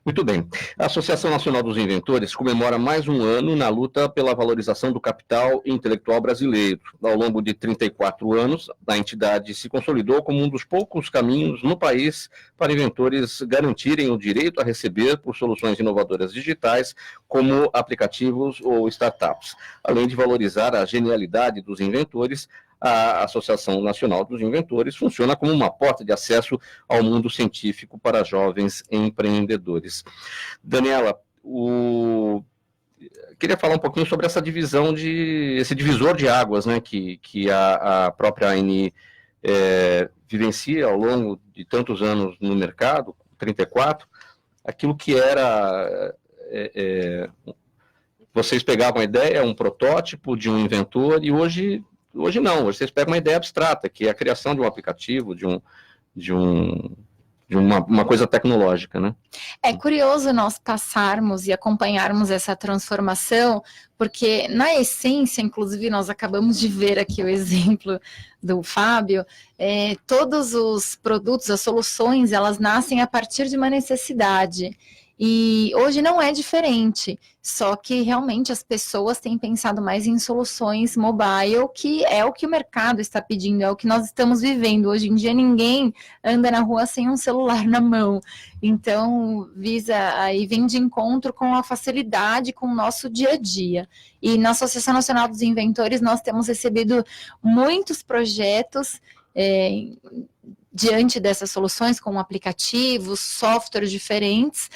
Muito bem. A Associação Nacional dos Inventores comemora mais um ano na luta pela valorização do capital intelectual brasileiro. Ao longo de 34 anos, a entidade se consolidou como um dos poucos caminhos no país para inventores garantirem o direito a receber por soluções inovadoras digitais, como aplicativos ou startups. Além de valorizar a genialidade dos inventores, a Associação Nacional dos Inventores funciona como uma porta de acesso ao mundo científico para jovens empreendedores. Daniela, queria falar um pouquinho sobre essa divisão esse divisor de águas, né, que a própria ANI vivencia ao longo de tantos anos no mercado, 34, aquilo que era... vocês pegavam a ideia, um protótipo de um inventor, e hoje não, vocês pegam uma ideia abstrata, que é a criação de um aplicativo, de uma coisa tecnológica, né? É curioso nós passarmos e acompanharmos essa transformação, porque na essência, inclusive nós acabamos de ver aqui o exemplo do Fábio, todos os produtos, as soluções, elas nascem a partir de uma necessidade. E hoje não é diferente, só que realmente as pessoas têm pensado mais em soluções mobile, que é o que o mercado está pedindo, é o que nós estamos vivendo. Hoje em dia ninguém anda na rua sem um celular na mão, então vem de encontro com a facilidade, com o nosso dia a dia. E na Associação Nacional dos Inventores nós temos recebido muitos projetos diante dessas soluções, com aplicativos, softwares diferentes.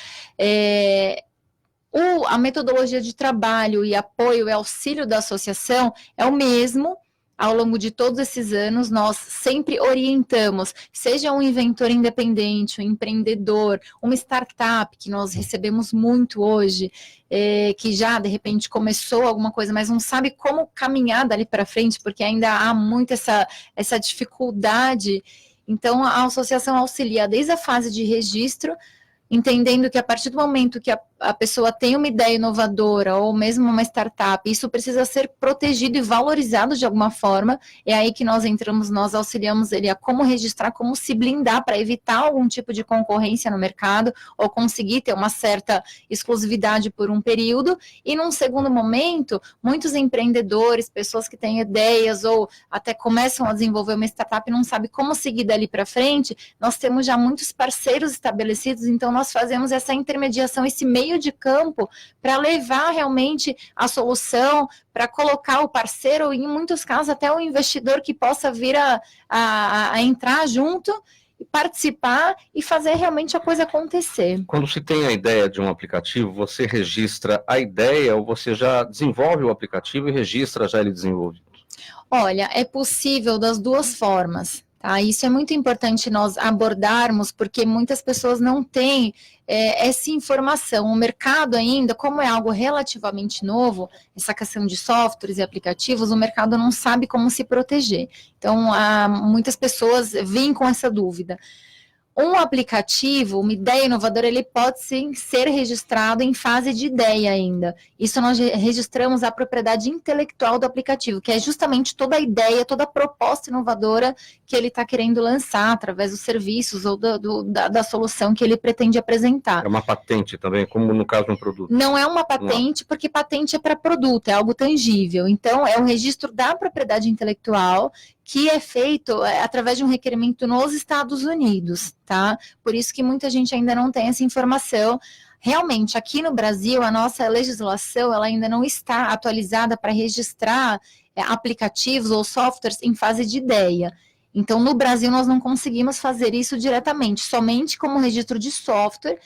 A metodologia de trabalho e apoio e auxílio da associação é o mesmo. Ao longo de todos esses anos, nós sempre orientamos, seja um inventor independente, um empreendedor, uma startup, que nós recebemos muito hoje, que já, de repente, começou alguma coisa, mas não sabe como caminhar dali para frente, porque ainda há muito essa dificuldade. Então, a associação auxilia desde a fase de registro, entendendo que a partir do momento que a pessoa tem uma ideia inovadora ou mesmo uma startup, isso precisa ser protegido e valorizado de alguma forma. É aí que nós entramos, nós auxiliamos ele a como registrar, como se blindar para evitar algum tipo de concorrência no mercado ou conseguir ter uma certa exclusividade por um período. E num segundo momento, muitos empreendedores, pessoas que têm ideias ou até começam a desenvolver uma startup e não sabem como seguir dali para frente, nós temos já muitos parceiros estabelecidos, então nós fazemos essa intermediação, esse meio de campo para levar realmente a solução, para colocar o parceiro, ou em muitos casos até o investidor que possa vir a entrar junto, participar e fazer realmente a coisa acontecer. Quando se tem a ideia de um aplicativo, você registra a ideia ou você já desenvolve o aplicativo e registra já ele desenvolvido? Olha, é possível das duas formas. Tá? Isso é muito importante nós abordarmos, porque muitas pessoas não têm essa informação. O mercado ainda, como é algo relativamente novo, essa questão de softwares e aplicativos, o mercado não sabe como se proteger. Então, muitas pessoas vêm com essa dúvida. Um aplicativo, uma ideia inovadora, ele pode sim ser registrado em fase de ideia ainda. Isso nós registramos a propriedade intelectual do aplicativo, que é justamente toda a ideia, toda a proposta inovadora que ele está querendo lançar através dos serviços ou da solução que ele pretende apresentar. É uma patente também, como no caso de um produto? Não é uma patente, porque patente é para produto, é algo tangível. Então, é o registro da propriedade intelectual que é feito através de um requerimento nos Estados Unidos, tá? Por isso que muita gente ainda não tem essa informação. Realmente, aqui no Brasil, a nossa legislação ela ainda não está atualizada para registrar aplicativos ou softwares em fase de ideia. Então, no Brasil, nós não conseguimos fazer isso diretamente, somente como registro de software,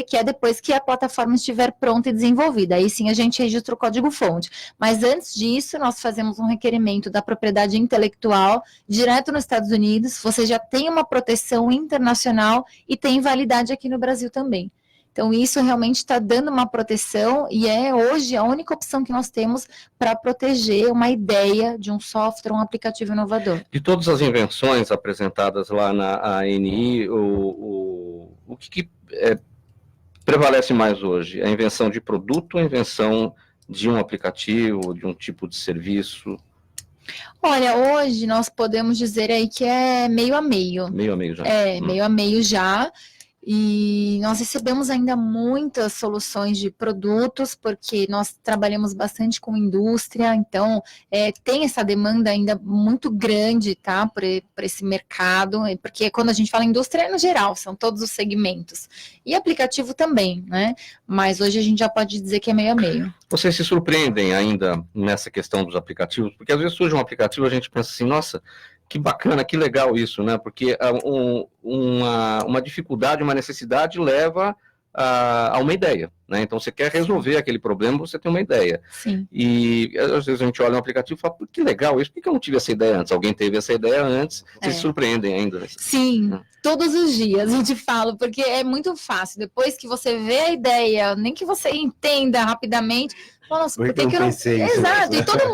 que é depois que a plataforma estiver pronta e desenvolvida. Aí sim a gente registra o código-fonte. Mas antes disso, nós fazemos um requerimento da propriedade intelectual direto nos Estados Unidos. Você já tem uma proteção internacional e tem validade aqui no Brasil também. Então, isso realmente está dando uma proteção e é hoje a única opção que nós temos para proteger uma ideia de um software, um aplicativo inovador. De todas as invenções apresentadas lá na ANI, o que prevalece mais hoje? A invenção de produto ou a invenção de um aplicativo, de um tipo de serviço? Olha, hoje nós podemos dizer aí que é meio a meio. Meio a meio já. Meio a meio já. E nós recebemos ainda muitas soluções de produtos, porque nós trabalhamos bastante com indústria, então tem essa demanda ainda muito grande, tá, por esse mercado, porque quando a gente fala indústria é no geral, são todos os segmentos, e aplicativo também, né, mas hoje a gente já pode dizer que é meio a meio. Vocês se surpreendem ainda nessa questão dos aplicativos? Porque às vezes surge um aplicativo e a gente pensa assim, nossa, que bacana, que legal isso, né? Porque uma dificuldade, uma necessidade leva a uma ideia, né? Então você quer resolver aquele problema, você tem uma ideia. Sim. E às vezes a gente olha um aplicativo e fala, que legal isso, por que eu não tive essa ideia antes? Alguém teve essa ideia antes, vocês se surpreendem ainda. Sim, todos os dias eu te falo, porque é muito fácil. Depois que você vê a ideia, nem que você entenda rapidamente, nossa, por que eu não pensei isso? Exato, e todo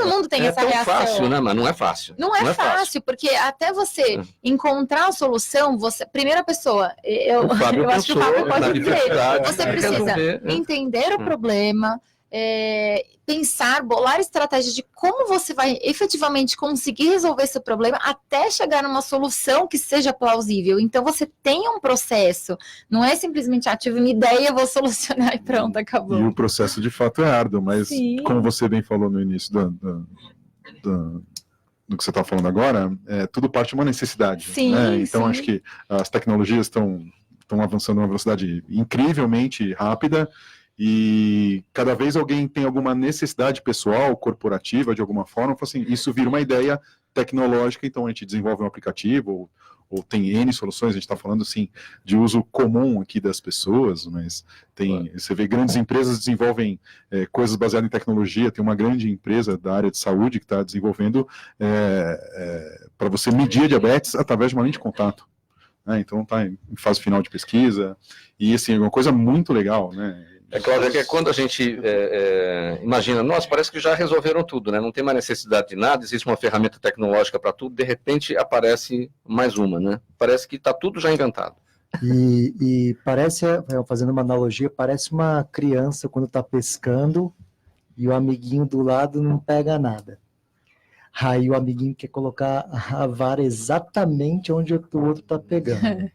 mundo tem essa reação. É fácil, né? Mas não é fácil. Não é fácil, porque até você encontrar a solução, primeira pessoa, eu acho que o Fábio pode dizer, você precisa entender o problema, pensar, bolar estratégias de como você vai efetivamente conseguir resolver esse problema até chegar numa solução que seja plausível. Então você tem um processo, não é simplesmente tive uma ideia, vou solucionar e pronto, acabou. E o processo de fato é árduo, mas como você bem falou no início do que você está falando agora, tudo parte de uma necessidade. Sim, né? Então acho que as tecnologias estão avançando a uma velocidade incrivelmente rápida, e cada vez alguém tem alguma necessidade pessoal, corporativa, de alguma forma, assim, isso vira uma ideia tecnológica, então a gente desenvolve um aplicativo, ou tem N soluções, a gente está falando assim, de uso comum aqui das pessoas, mas você vê grandes empresas desenvolvem coisas baseadas em tecnologia, tem uma grande empresa da área de saúde que está desenvolvendo para você medir a diabetes através de uma lente de contato. Então está em fase final de pesquisa, e assim, é uma coisa muito legal, né? Claro, que quando a gente imagina, nossa, parece que já resolveram tudo, né? Não tem mais necessidade de nada, existe uma ferramenta tecnológica para tudo, de repente aparece mais uma, né? Parece que está tudo já inventado. E parece, fazendo uma analogia, parece uma criança quando está pescando e o amiguinho do lado não pega nada. Aí o amiguinho quer colocar a vara exatamente onde o outro está pegando.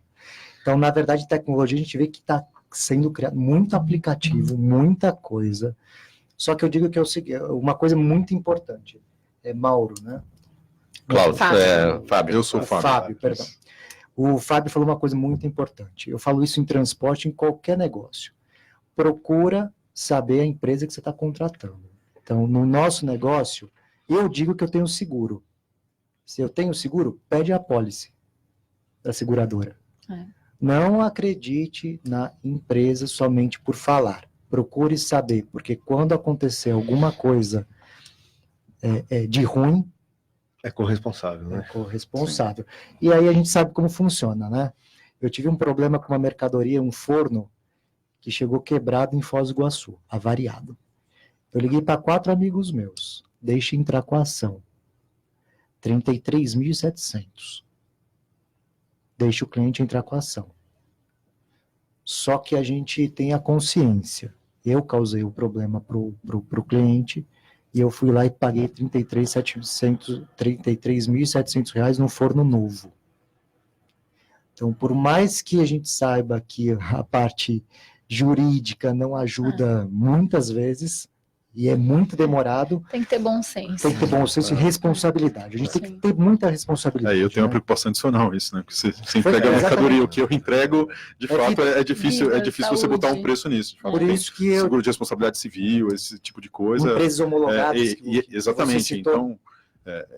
Então, na verdade, tecnologia a gente vê que está sendo criado muito aplicativo, muita coisa. Só que eu digo que é o seguinte, uma coisa muito importante. Mauro, né? Cláudio, Fábio. Eu sou o Fábio. Fábio, perdão. O Fábio falou uma coisa muito importante. Eu falo isso em transporte, em qualquer negócio. Procura saber a empresa que você está contratando. Então, no nosso negócio, eu digo que eu tenho seguro. Se eu tenho seguro, pede a apólice da seguradora. Não acredite na empresa somente por falar. Procure saber, porque quando acontecer alguma coisa de ruim... É corresponsável, né? É corresponsável. Sim. E aí a gente sabe como funciona, né? Eu tive um problema com uma mercadoria, um forno, que chegou quebrado em Foz do Iguaçu, avariado. Eu liguei para 4 amigos meus. Deixe entrar com a ação. 33.700. Deixe o cliente entrar com a ação. Só que a gente tem a consciência. Eu causei o problema pro cliente e eu fui lá e paguei R$ 33.700 no forno novo. Então, por mais que a gente saiba que a parte jurídica não ajuda muitas vezes, e é muito demorado. Tem que ter bom senso. Tem que ter bom senso e responsabilidade. A gente tem que ter muita responsabilidade. Eu tenho uma preocupação adicional isso, né? Porque você entrega a mercadoria, o que eu entrego, de fato, é difícil você botar um preço nisso. Por isso que seguro de responsabilidade civil, esse tipo de coisa. Empresas homologadas. Exatamente. Então,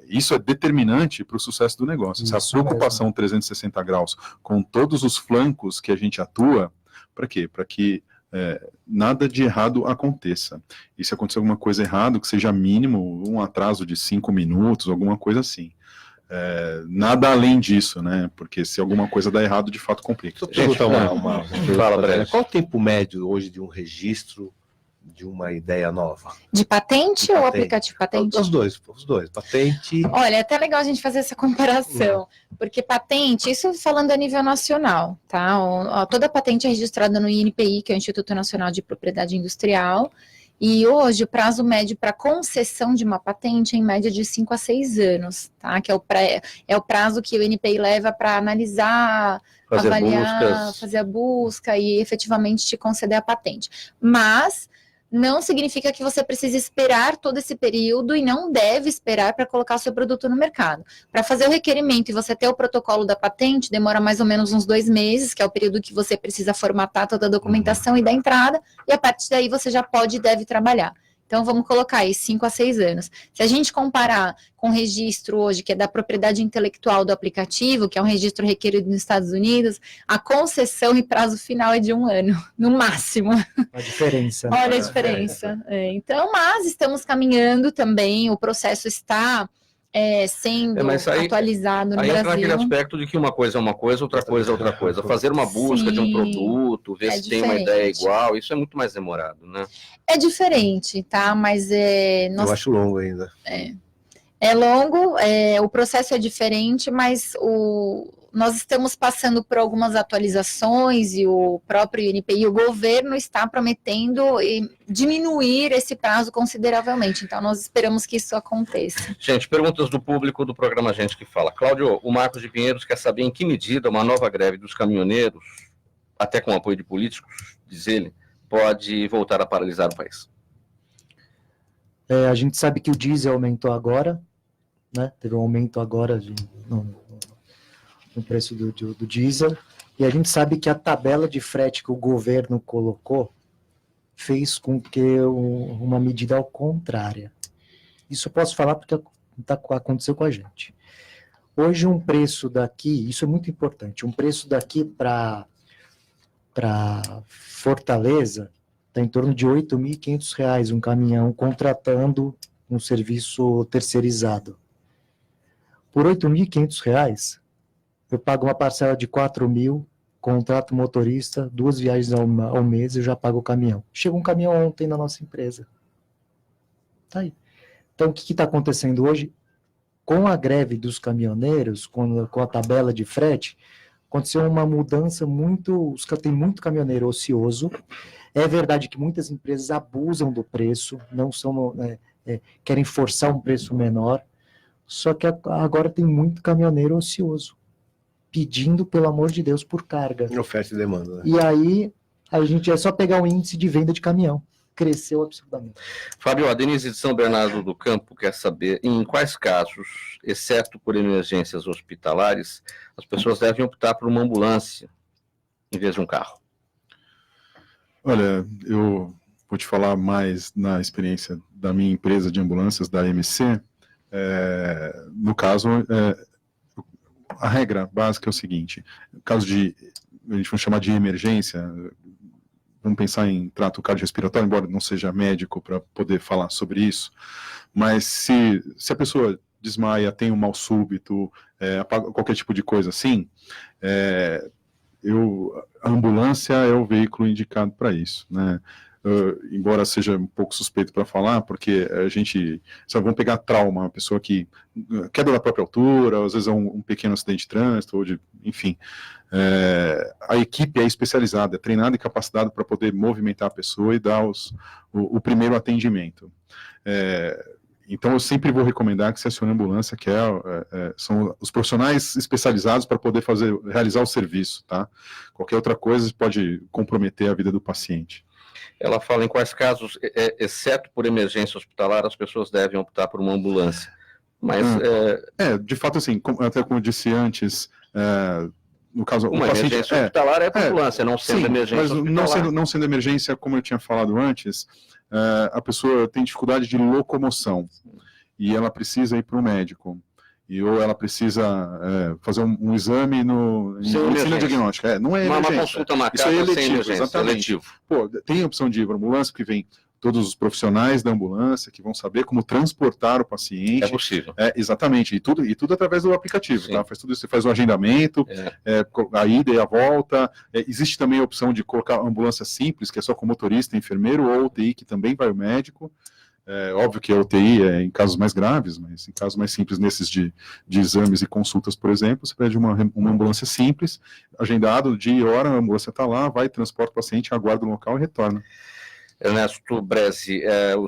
isso é determinante para o sucesso do negócio. Essa preocupação 360 graus com todos os flancos que a gente atua, para quê? Para que nada de errado aconteça. E se acontecer alguma coisa errada, que seja mínimo, um atraso de 5 minutos, alguma coisa assim. Nada além disso, né? Porque se alguma coisa dá errado, de fato complica. Deixa eu perguntar Fala, Breno. Qual o tempo médio hoje de um registro de uma ideia nova? De patente ou aplicativo patente? Os dois. Patente. Olha, é até legal a gente fazer essa comparação, porque patente, isso falando a nível nacional, tá? Toda patente é registrada no INPI, que é o Instituto Nacional de Propriedade Industrial, E hoje o prazo médio para concessão de uma patente é em média de 5 a 6 anos, tá? Que é o prazo que o NPI leva para analisar, avaliar, fazer a busca e efetivamente te conceder a patente. Mas não significa que você precise esperar todo esse período e não deve esperar para colocar o seu produto no mercado. Para fazer o requerimento e você ter o protocolo da patente, demora mais ou menos uns 2 meses, que é o período que você precisa formatar toda a documentação e dar entrada, e a partir daí você já pode e deve trabalhar. Então, vamos colocar aí 5 a 6 anos. Se a gente comparar com o registro hoje, que é da propriedade intelectual do aplicativo, que é um registro requerido nos Estados Unidos, a concessão e prazo final é de 1 ano, no máximo. A diferença. Olha a diferença. Então, mas estamos caminhando também, o processo está sendo atualizado no Brasil. Aí entra naquele aspecto de que uma coisa é uma coisa, outra coisa é outra coisa. Fazer uma busca de um produto, ver se tem uma ideia igual, isso é muito mais demorado, né? É diferente, tá? Mas eu acho longo ainda. É longo, o processo é diferente, mas nós estamos passando por algumas atualizações e o próprio INPI, o governo está prometendo diminuir esse prazo consideravelmente. Então, nós esperamos que isso aconteça. Gente, perguntas do público do programa Gente que Fala. Cláudio, o Marcos de Pinheiros quer saber em que medida uma nova greve dos caminhoneiros, até com apoio de políticos, diz ele, pode voltar a paralisar o país. A gente sabe que o diesel aumentou agora, né? Teve um aumento agora no preço do diesel, e a gente sabe que a tabela de frete que o governo colocou fez com que uma medida ao contrária. Isso eu posso falar porque aconteceu com a gente. Hoje um preço daqui, isso é muito importante, um preço daqui para Fortaleza está em torno de R$ 8.500 um caminhão contratando um serviço terceirizado. Por R$ 8.500, eu pago uma parcela de 4.000, contrato motorista, 2 viagens ao mês, eu já pago o caminhão. Chegou um caminhão ontem na nossa empresa. Tá aí. Então, o que está acontecendo hoje? Com a greve dos caminhoneiros, com a tabela de frete, aconteceu uma mudança tem muito caminhoneiro ocioso. É verdade que muitas empresas abusam do preço, querem forçar um preço menor, só que agora tem muito caminhoneiro ocioso, pedindo, pelo amor de Deus, por carga. Oferta e demanda, né? E aí, a gente é só pegar o índice de venda de caminhão. Cresceu absurdamente. Fábio, a Denise de São Bernardo do Campo quer saber em quais casos, exceto por emergências hospitalares, as pessoas devem optar por uma ambulância em vez de um carro. Olha, eu vou te falar mais na experiência da minha empresa de ambulâncias, da MC. No caso, a regra básica é o seguinte: no caso de, a gente vai chamar de emergência, vamos pensar em trato cardiorrespiratório, embora não seja médico para poder falar sobre isso, mas se a pessoa desmaia, tem um mal súbito, qualquer tipo de coisa assim, a ambulância é o veículo indicado para isso, né? Embora seja um pouco suspeito para falar, porque vamos pegar trauma, uma pessoa que queda da própria altura, às vezes é um pequeno acidente de trânsito, enfim, a equipe é especializada, é treinada e capacitada para poder movimentar a pessoa e dar o primeiro atendimento. Então eu sempre vou recomendar que se acione a ambulância, que são os profissionais especializados para poder realizar o serviço, tá? Qualquer outra coisa pode comprometer a vida do paciente. Ela fala em quais casos, exceto por emergência hospitalar, as pessoas devem optar por uma ambulância. Mas de fato, assim, até como eu disse antes, no caso, uma emergência hospitalar é para ambulância, não sendo emergência hospitalar. Não sendo emergência, como eu tinha falado antes, a pessoa tem dificuldade de locomoção e ela precisa ir para o médico. Ou ela precisa fazer um exame em diagnóstica. Não é emergência. Uma consulta marcada isso é eletivo, sem emergência, exatamente. Pô, tem a opção de ir para a ambulância, que vem todos os profissionais da ambulância que vão saber como transportar o paciente. É possível. Exatamente, e tudo através do aplicativo, tá? Faz tudo isso, você faz o agendamento, a ida e a volta. Existe também a opção de colocar ambulância simples, que é só com motorista, enfermeiro, ou UTI, que também vai o médico. Óbvio que a UTI é em casos mais graves, mas em casos mais simples, nesses de exames e consultas, por exemplo, você pede uma ambulância simples, agendado, dia e hora, a ambulância está lá, vai, transporta o paciente, aguarda o local e retorna. Ernesto Bresi, o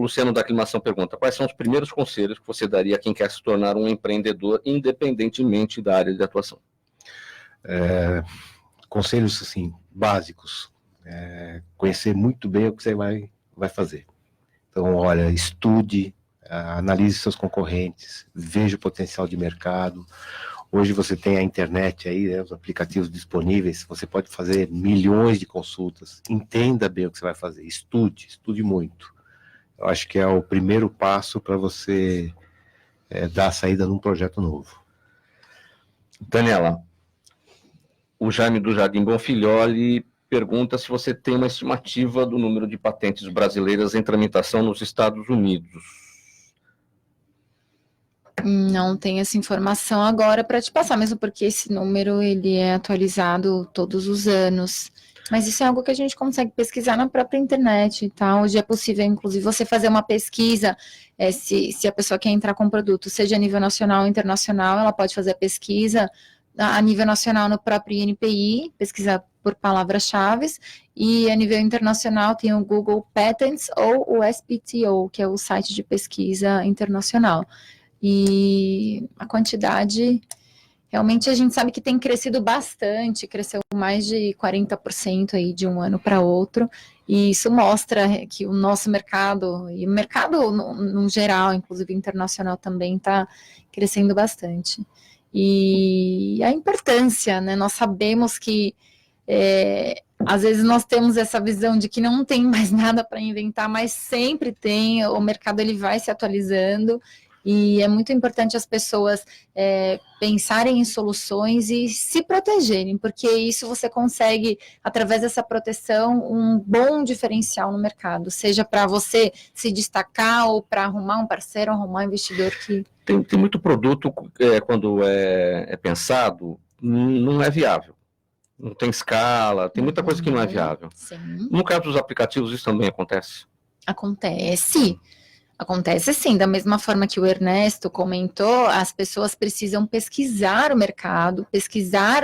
Luciano da Aclimação pergunta, quais são os primeiros conselhos que você daria a quem quer se tornar um empreendedor, independentemente da área de atuação? Conselhos, assim, básicos. Conhecer muito bem o que você vai fazer. Então, olha, estude, analise seus concorrentes, veja o potencial de mercado. Hoje você tem a internet aí, né, os aplicativos disponíveis, você pode fazer milhões de consultas. Entenda bem o que você vai fazer, estude muito. Eu acho que é o primeiro passo para você dar a saída num projeto novo. Daniela, o Jaime do Jardim Bonfilholi pergunta se você tem uma estimativa do número de patentes brasileiras em tramitação nos Estados Unidos. Não tenho essa informação agora para te passar, mesmo porque esse número ele é atualizado todos os anos. Mas isso é algo que a gente consegue pesquisar na própria internet, tá? Hoje é possível, inclusive, você fazer uma pesquisa, se a pessoa quer entrar com um produto, seja a nível nacional ou internacional, ela pode fazer a pesquisa a nível nacional no próprio INPI, pesquisar por palavras-chave, e a nível internacional tem o Google Patents ou o SPTO, que é o site de pesquisa internacional. E a quantidade, realmente a gente sabe que tem crescido bastante, cresceu mais de 40% aí de um ano para outro, e isso mostra que o nosso mercado, e o mercado no geral, inclusive internacional também, está crescendo bastante. E a importância, né, nós sabemos que às vezes nós temos essa visão de que não tem mais nada para inventar, mas sempre tem, o mercado ele vai se atualizando, e é muito importante as pessoas pensarem em soluções e se protegerem, porque isso você consegue, através dessa proteção, um bom diferencial no mercado, seja para você se destacar ou para arrumar um parceiro, arrumar um investidor que... Tem muito produto, quando é pensado, não é viável. Não tem escala, tem muita coisa que não é viável. Sim. No caso dos aplicativos, isso também acontece? Acontece sim, da mesma forma que o Ernesto comentou, as pessoas precisam pesquisar o mercado, pesquisar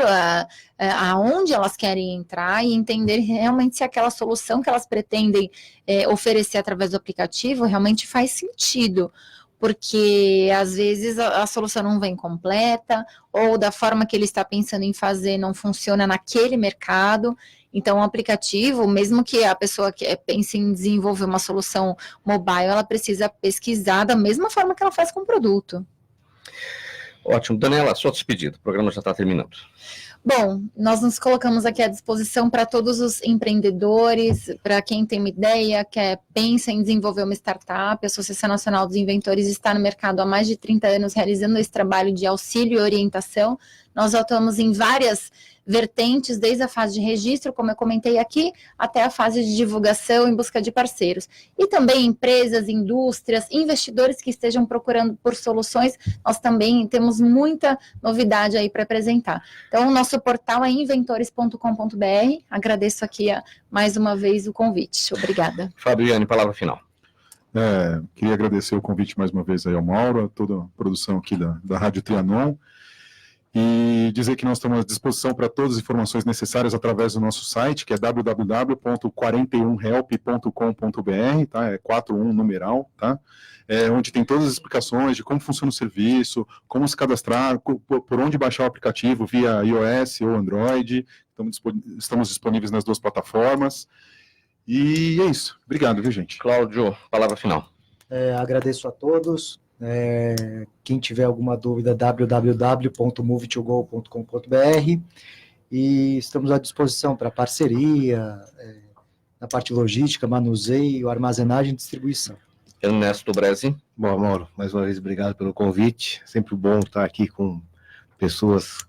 aonde elas querem entrar e entender realmente se aquela solução que elas pretendem oferecer através do aplicativo realmente faz sentido. Porque às vezes a solução não vem completa, ou da forma que ele está pensando em fazer não funciona naquele mercado. Então, o aplicativo, mesmo que a pessoa que pense em desenvolver uma solução mobile, ela precisa pesquisar da mesma forma que ela faz com o produto. Ótimo. Daniela, sua despedida, o programa já está terminando. Bom, nós nos colocamos aqui à disposição para todos os empreendedores, para quem tem uma ideia, pensa em desenvolver uma startup. A Associação Nacional dos Inventores está no mercado há mais de 30 anos realizando esse trabalho de auxílio e orientação. Nós atuamos em várias vertentes, desde a fase de registro, como eu comentei aqui, até a fase de divulgação em busca de parceiros. E também empresas, indústrias, investidores que estejam procurando por soluções, nós também temos muita novidade aí para apresentar. Então, o nosso portal é inventores.com.br. Agradeço aqui mais uma vez o convite. Obrigada. Fábio Iane, palavra final. Queria agradecer o convite mais uma vez aí ao Mauro, a toda a produção aqui da Rádio Trianon, e dizer que nós estamos à disposição para todas as informações necessárias através do nosso site, que é www.41help.com.br, tá? É 41 numeral, tá? Onde tem todas as explicações de como funciona o serviço, como se cadastrar, por onde baixar o aplicativo via iOS ou Android. Estamos disponíveis nas duas plataformas. E é isso. Obrigado, viu, gente? Cláudio, palavra final. Agradeço a todos. Quem tiver alguma dúvida, www.movetogo.com.br, e estamos à disposição para parceria, na parte logística, manuseio, armazenagem e distribuição. Ernesto Bresi. Bom, Mauro, mais uma vez, obrigado pelo convite. Sempre bom estar aqui com pessoas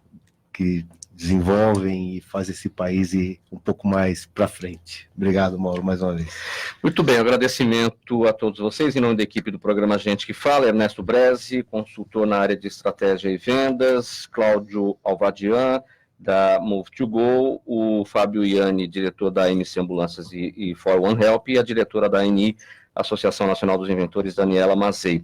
que desenvolvem e fazem esse país ir um pouco mais para frente. Obrigado, Mauro, mais uma vez. Muito bem, agradecimento a todos vocês, em nome da equipe do programa Gente que Fala, Ernesto Bresi, consultor na área de estratégia e vendas, Cláudio Alvadian, da Move2Go, o Fábio Iane, diretor da MC Ambulâncias e For One Help, e a diretora da ANI, a Associação Nacional dos Inventores, Daniela Mazei.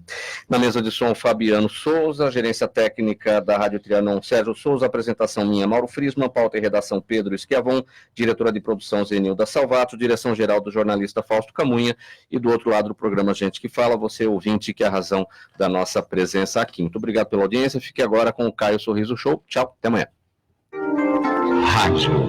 Na mesa de som, Fabiano Souza, gerência técnica da Rádio Trianon, Sérgio Souza, apresentação minha, Mauro Frisman, pauta e redação, Pedro Schiavon, diretora de produção, Zenilda Salvato, direção-geral do jornalista Fausto Camunha, e do outro lado do programa Gente que Fala, você ouvinte, que é a razão da nossa presença aqui. Muito obrigado pela audiência, fique agora com o Caio Sorriso Show. Tchau, até amanhã. Rádio